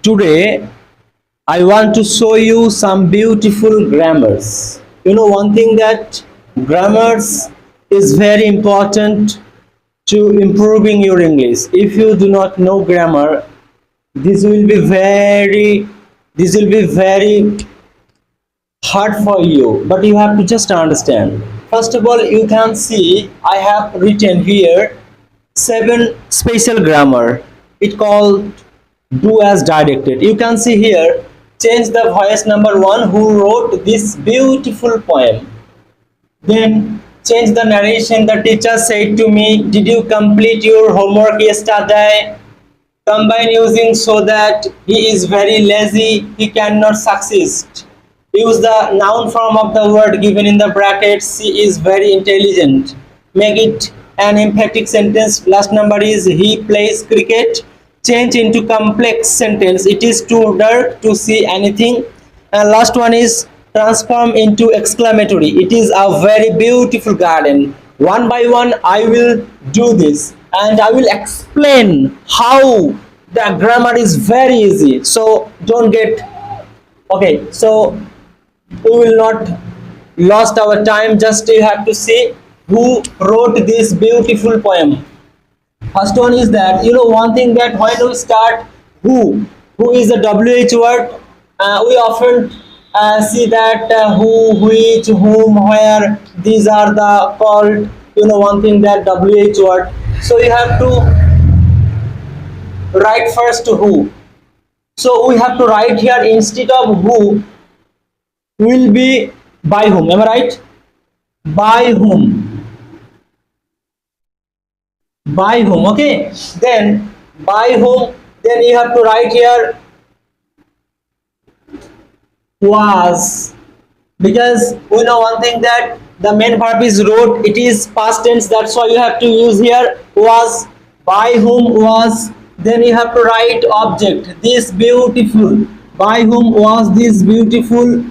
Today, I want to show you some beautiful grammars. You know, one thing that grammars is very important to improving your English. If you do not know grammar, this will be very hard for you, but you have to just understand. First of all, you can see I have written here seven special grammar. It called do as directed. You can see here, change the voice number one who wrote this beautiful poem. Then change the narration. The teacher said to me, did you complete your homework yesterday? Combine using so that he is very lazy, he cannot succeed. Use the noun form of the word given in the brackets. He is very intelligent. Make it an emphatic sentence. Last number is he plays cricket. Change into complex sentence. It is too dark to see anything. And last one is transform into exclamatory. It is a very beautiful garden. One by one I will do this and I will explain how the grammar is very easy. So don't get okay. So we will not lost our time. Just you have to see who wrote this beautiful poem. First one is that, you know, one thing that when we start who is a WH word, we often see that who, which, whom, where, these are the called, you know, one thing that WH word. So you have to write first who. So we have to write here instead of who will be by whom. Am I right? By whom? By whom? Okay. Then by whom? Then you have to write here was, because we know one thing that the main verb is wrote. It is past tense. That's why you have to use here was. By whom was. Then you have to write object. This beautiful. By whom was this beautiful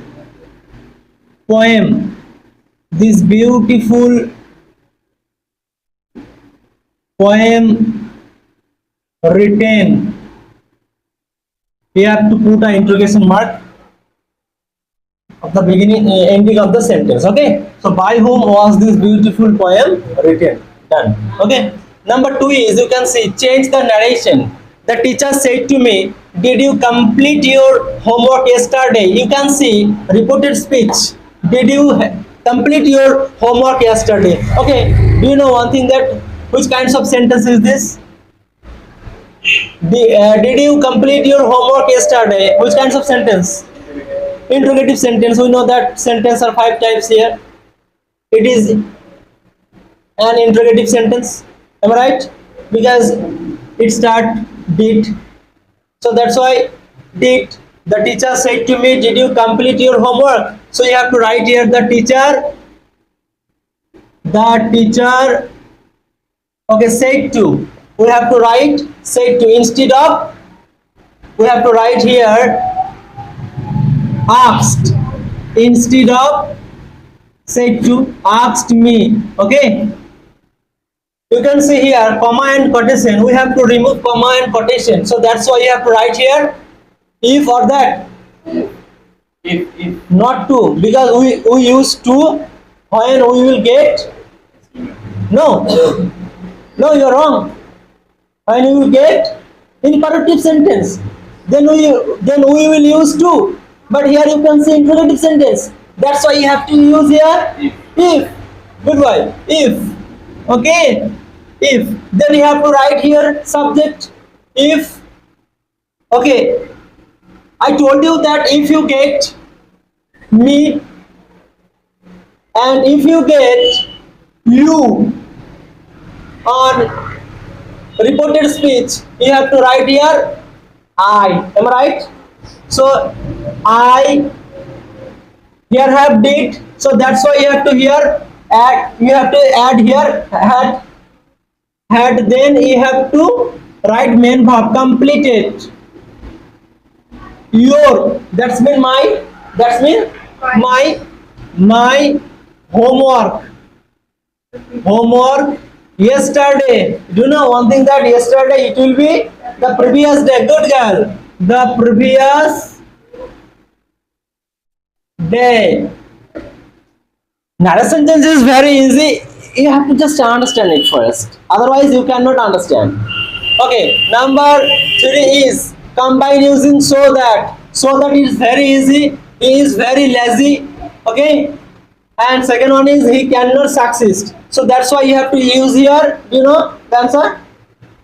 poem? This beautiful poem written. We have to put an interrogation mark of the beginning, ending of the sentence. Okay. So by whom was this beautiful poem written? Done. Okay. Number two is, you can see, change the narration. The teacher said to me, did you complete your homework yesterday? You can see repeated speech. Did you complete your homework yesterday? Okay. Do you know one thing that which kinds of sentence is this? Did you complete your homework yesterday? Which kinds of sentence? Interrogative sentence. We know that sentence are 5 types here. It is an interrogative sentence. Am I right? Because it start did. So that's why did. The teacher said to me, did you complete your homework? So you have to write here the teacher. The teacher. Okay, said to. We have to write said to instead of. We have to write here asked instead of said to. Asked me. Okay. You can see here comma and quotation. We have to remove comma and quotation. So that's why you have to write here if or that. If not to, because we use to when we will get. No, no, you're wrong. When we will get imperative sentence, then we will use to. But here you can see interrogative sentence. That's why you have to use here if. Goodbye. If. Okay. If. Then you have to write here subject. If. Okay. I told you that if you get me and if you get you on reported speech, you have to write here I. Am I right? So I here have did. So that's why you have to here add. You have to add here had. Had. Then you have to write main verb completed. Your. That's mean my. That's mean my homework. Homework yesterday. Do you know one thing that yesterday it will be the previous day. Good girl. the previous day. Narration change is very easy. You have to just understand it first. Otherwise, you cannot understand. Okay, number 3 is combine using so that. So that is very easy. He is very lazy. Okay, and second one is he cannot succeed. So that's why you have to use here. You know the answer.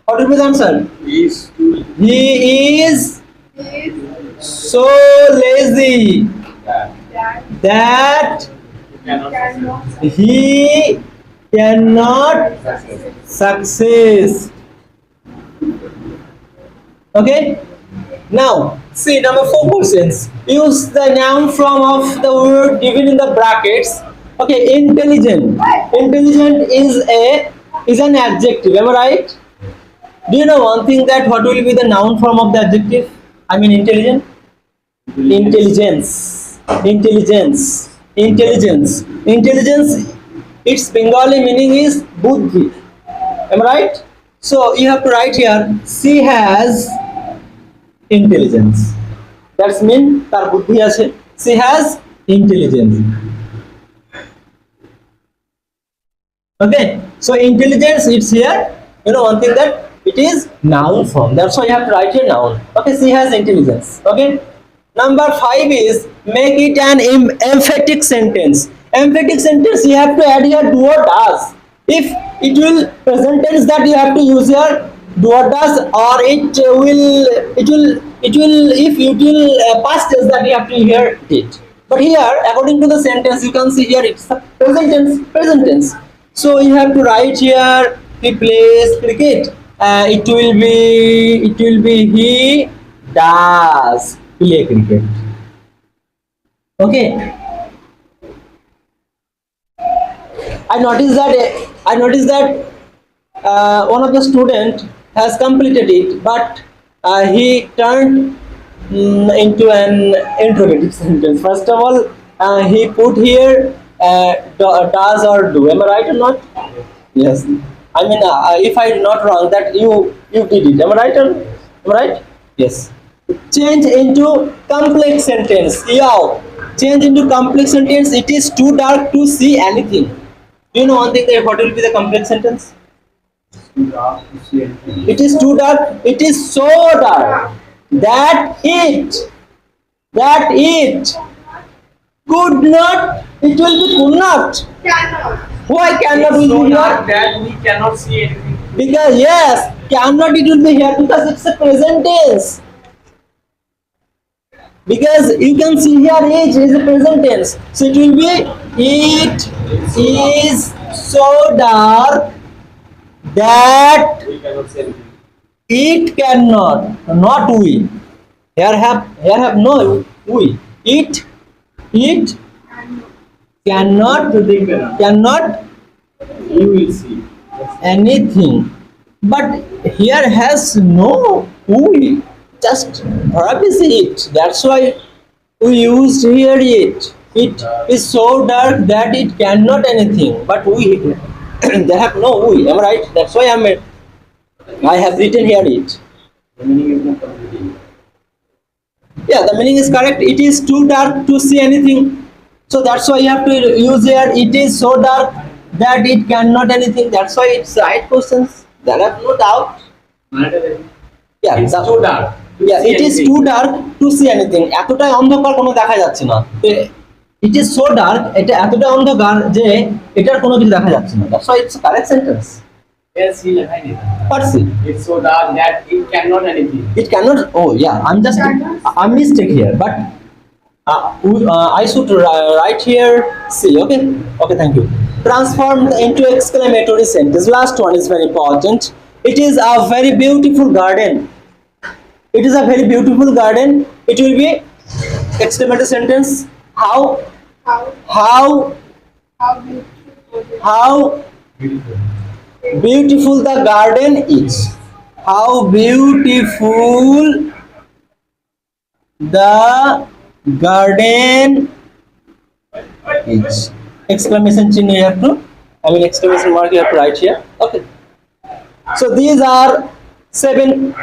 What will be the answer? He is so lazy that he cannot succeed. Okay. Now see number 4 questions. Use the noun form of the word given in the brackets. Okay, intelligent. Intelligent is an adjective. Am I right? Do you know one thing that what will be the noun form of the adjective? I mean intelligent. Intelligence. Intelligence. Intelligence. Intelligence. Its Bengali meaning is buddhi. Am I right? So you have to write here. She has intelligence. That's mean tar buddhi আছে. She has intelligence. Okay. So intelligence it's here. You know one thing that it is noun form. That's why you have to write here noun. Okay. She has intelligence. Okay. Number 5 is make it an emphatic sentence. Emphatic sentence you have to add here do or does. If it will present tense that you have to use here do or does, or if it will past tense that you have to hear it. But here according to the sentence you can see here it's the present tense. Present tense. So you have to write here he plays cricket. It will be he does play cricket. Okay. I noticed that one of the student has completed it, but he turned into an interrogative sentence. First of all, he put here does or do. Am I right or not? Yes. I mean, if I'm not wrong, that you did it. Am I right? Am I right? Yes. Change into complex sentence. Yeah. Change into complex sentence. It is too dark to see anything. Do you know one thing that what will be the complex sentence? It is too dark. It is so dark that it could not. It will be could not. Why cannot It's will so be dark here? that we cannot see anything. Because yes, cannot it will be here because it's a present tense. Because you can see here age is a present tense, so it will be it is so dark that We cannot see anything. it cannot, not we. Here have no we. It cannot cannot You will see. anything, but here has no we. Just verb is it. That's why we used here it. It is so dark that it cannot anything. But we they have no we. Am I right? That's why I have written here it. The meaning is not completely. Yeah, the meaning is correct. It is too dark to see anything. So that's why you have to use here. It is so dark that it cannot anything. That's why it's right questions. There are no doubt. Yeah, It's too dark. to Yeah, see it is anything. too dark to see anything. এতটাই অন্ধকার কোনো দেখা যাচ্ছে না। It is so dark, এটা এতটাই অন্ধকার যে এটার কোনো কিছু দেখা যাচ্ছে না। That's why it's a correct sentence. Yes, he behind it. What's it? It's so dark that it cannot anything. It cannot. Oh yeah, I'm mistake here, but I should write here C. Okay, okay, thank you. Transform into exclamatory sentence. Last one is very important. It is a very beautiful garden. It is a very beautiful garden. It will be exclamatory sentence. How Beautiful. beautiful the garden is. How beautiful the garden is. Exclamation sign you have to. Exclamation mark you have to write here. Okay. So these are 7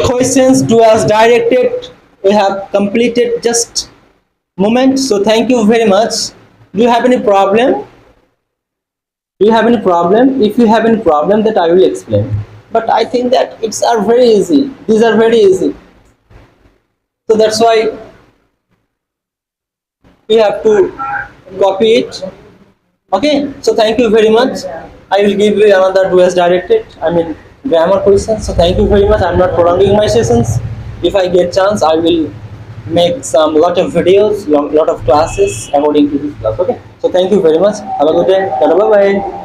questions to us directed. We have completed just moment. So thank you very much. Do you have any problem? Do you have any problem? If you have any problem, that I will explain. But I think that it's are very easy. These are very easy. So that's why we have to copy it. Okay. So thank you very much. I will give you another do as directed. I mean grammar questions. So thank you very much. I'm not prolonging my sessions. If I get chance, I will make some lot of videos, lot of classes according to this class. Okay. So thank you very much. Have a good day. Bye bye.